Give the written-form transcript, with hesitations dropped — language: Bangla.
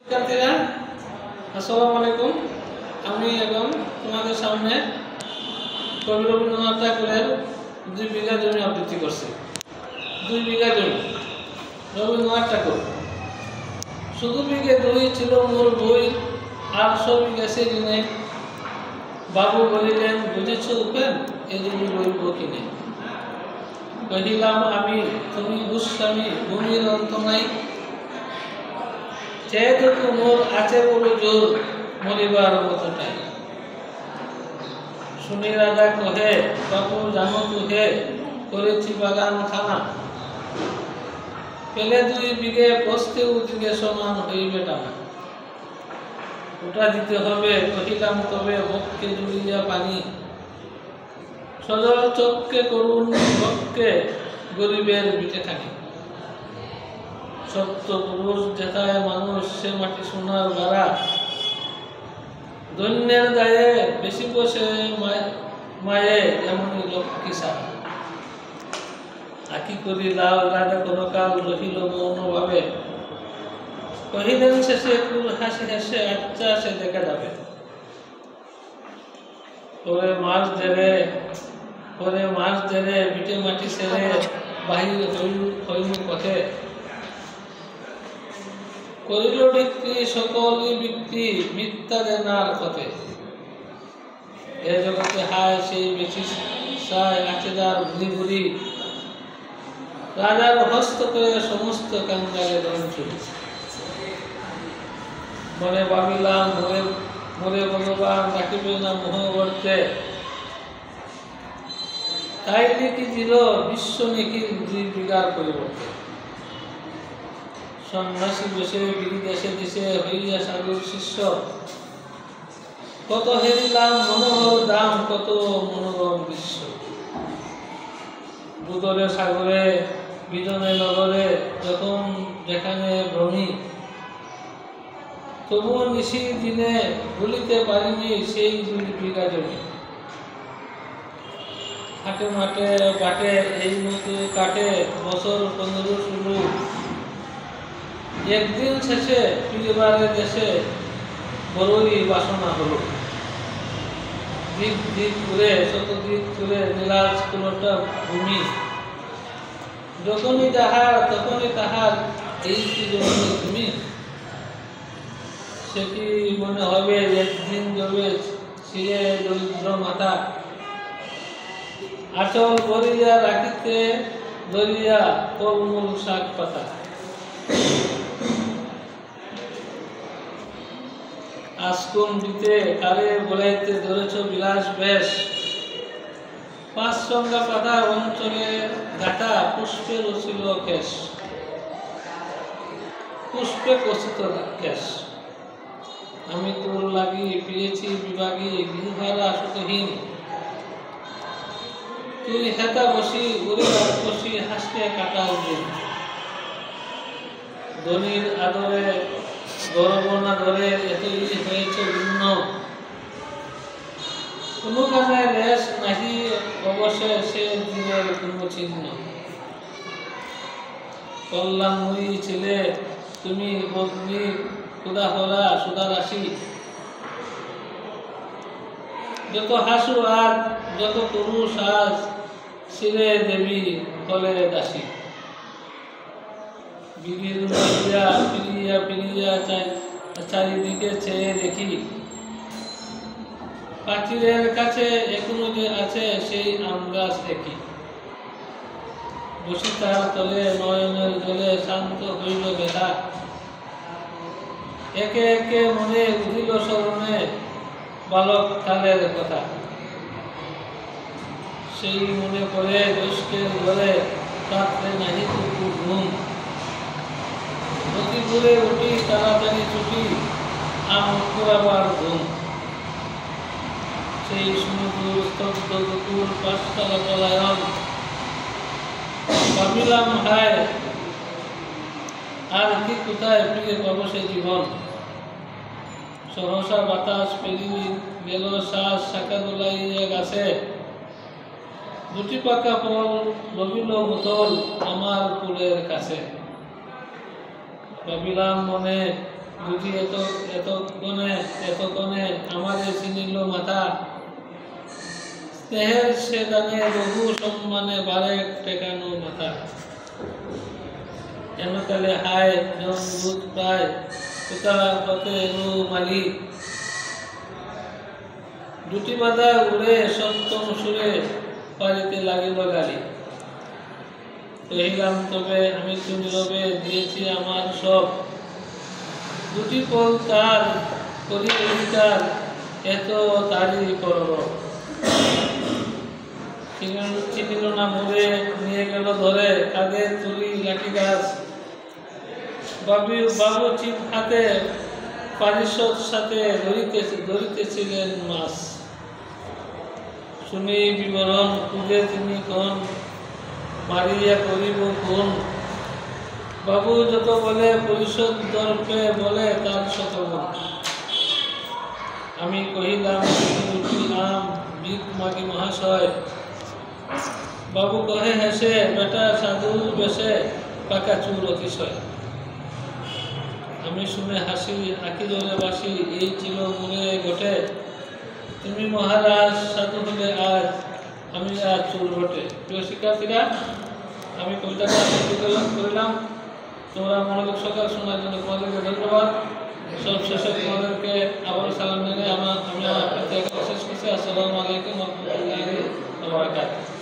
শিক্ষার্থীরা আসসালামু আলাইকুম। আমি এখন তোমাদের সামনে কবি রবীন্দ্রনাথ ঠাকুরের 2 বিঘা জমি আবৃত্তি করছি। 2 বিঘা জমি রবীন্দ্রনাথ ঠাকুর। শুধু বিঘে 2 ছিল মোর বই, আর সবই গেছে কিনে। বাবু বলিলেন, বুঝেছ উপেন, এ জমি বইব কিনে। কহিলাম আমি, তুমি গোস্বামী, ভূমির অন্ত নাই। যেহেতু মোর আছে বড় জোর, মরিবার মতটাই। শুনি রাজা কহে, বাবু জানো তো হে, করেছি বাগান খানা। পেলে 2 বিঘে বসতে উদিকে সমান হইবে টানা। ওটা দিতে হবে, কহিলাম তবে বক্ষে জুড়িয়া পানি। সজল চক্ষে করুণ বক্ষে, গরিবের বিটে থাকি। সত্য পুরুষ যেথায় মানুষ, সে মাটি সোনার বাড়া। দৈন্যের গায়ে বেশি বসে মায়ে, এমনই লক্ষ্মী সারা। আকি করি লাল রাজা কোনকাল রহিল মৌন ভাবে। কহিলেন শেষে কুল হাসি হেসে, আচ্ছা সে দেখা যাবে। পরে মাস ধরে বিটে মাটি সেরে, বাহির হইল পথে। করিল বিক্রি সকলই বিক্রি, মিথ্যা দেনার পথে। এ জগতে হায় সেই বেশি সায়, আছে যার ভুলি ভুলি। রাজার হস্ত করে সমস্ত কাঙ্গালে ধন চুরি। মনে ভাবিলাম মরে ভগবান রাখিবে না মোহ গর্তে। তাই লিখি দিল বিশ্ব নিখিল 2 বিঘার পরিবর্তে। সন্ন্যাসী বসে গিরি দেশে দেশে, হইয়া সাধুর শিষ্য। কত হেরিলাম মনোহর দাম, কত মনোরম দৃশ্য। দুদরে সাগরে বিজনে নগরে, যখন যেখানে ভ্রমি। তবুও নিশি দিনে ভুলিতে পারিনি সেই 2 বিঘা জমি। হাটে মাঠে পাটে এই মতো কাটে বছর 15-16। একদিন শেষে পরিবারের দেশে বড়ই বাসনা হলো। দিক দিক করে শতদিক করে নীলাজ কুলটা ভূমি। যখনই যাহার তখনই তাহার, এই কি জমি তুমি। সে কি মনে হবে একদিন যাবে ছিঁড়ে দরিদ্র মাথা। আচল ভরিয়া রাখিতে ধরিয়া ফলমূল শাক পাতা। আসকন দিতে কারে বলাইতে ধরেছ বিলাস বেশ। 5 সঙ্গা পাতা অঞ্চলে গাঁথা, পুষ্পে রচিল কেশ। পুষ্পে কচিত কেশ। আমি তোর লাগি পেয়েছি বিভাগী, গৃহহারা সুতহীন। তুই হেতা বসি গরিব বসি, হাসতে কাটাল দিন। ধনির আদরে গরব না ধরে, এতই হয়েছে ভিন্ন। কোনো কানে রেশ নাহি অবশ্যে, সে দিনের কোনো চিহ্ন। কল্যাণময়ী ছিলে তুমি, অগ্নি ক্ষুধা হরা সুধা রাশি। যত হাসু আজ, যত করু সাজ, শিরে দেবী হলে দাসী। বিবির ফিরিয়া ফিরিয়া চারিদিকে চেয়ে দেখি। পাখিরের কাছে এখনো যে আছে সেই আম গাছ দেখি। বসি তার তলে নয়নের জলে, শান্ত হইল ব্যথা। একে একে মনে উঠিল স্মরণে বালক কালের কথা। সেই মনে পড়ে জ্যৈষ্ঠের ঘরে, রাত্রে নাহি টুকু ঘুম। অতি ভোরে উঠি তাড়াতাড়ি ছুটি, আম কুড়াবার ঘুম। সেই সমুদ্র স্তব্ধ দুপুর, 5তলা পলায়ন। ভাবিলাম হায়, আর কি কোথায় ফিরে পাবো সে জীবন। সহসা বাতাস পেরিয়ে গেল শ্বাস, শাখা দোলাইয়া গাছে। 2টি পাকা ফল রবিল মুতল আমার ফুলের কাছে। ভাবিলাম মনে, বুঝি এতক্ষণে আমাদের চিনিল মাথা, স্নেহের সে দানে বহু সম্মানে বারে টেকানো মাথা। এনকালে হায় জন দুধ প্রায় কোথা পথে এলো মালি, দুটি বাধা উড়ে সপ্তম সুরে পারিতে লাগিল গালি। কহিলাম তবে আমি তো নীরবে দিয়েছি আমার সব, দুটি পল তার করি অধিকার এত তারই করব। চিনিল না মরে নিয়ে গেল ধরে কাঁধে তুলি লাঠি গাছ, বাবু চিপ হাতে পারিষদ সাথে ধরিতেছিলেন মাছ। শুনি বিবরণ খুঁজে তিনি কোন মারিয়া করিব কোন, বাবু যত বলে পরিষদ দর্পে বলে তার শতগুণ। আমি কহিলাম আম ভিক মাগি মহাশয়, বাবু কহে হেসে বেটা সাধু বেশে পাকা চুর অতিশয়। আমি শুনে হাসি আঁকি ধরে বাসি, এই ছিল মনে ঘটে, তুমি মহারাজ সাধু হলে আজ আমি আজ চুর ঘটে। প্রিয় শিক্ষার্থীরা, আমি কবিতাটা করলাম, তোমরা মনোযোগ সহকারে শোনার জন্য তোমাদেরকে ধন্যবাদ। সব শেষে তোমাদেরকে আবার সালাম জানিয়ে আমি আমার শেষ করছি। আসসালামু আলাইকুম ওয়া রাহমাতুল্লাহি ওয়া বারাকাতুহু।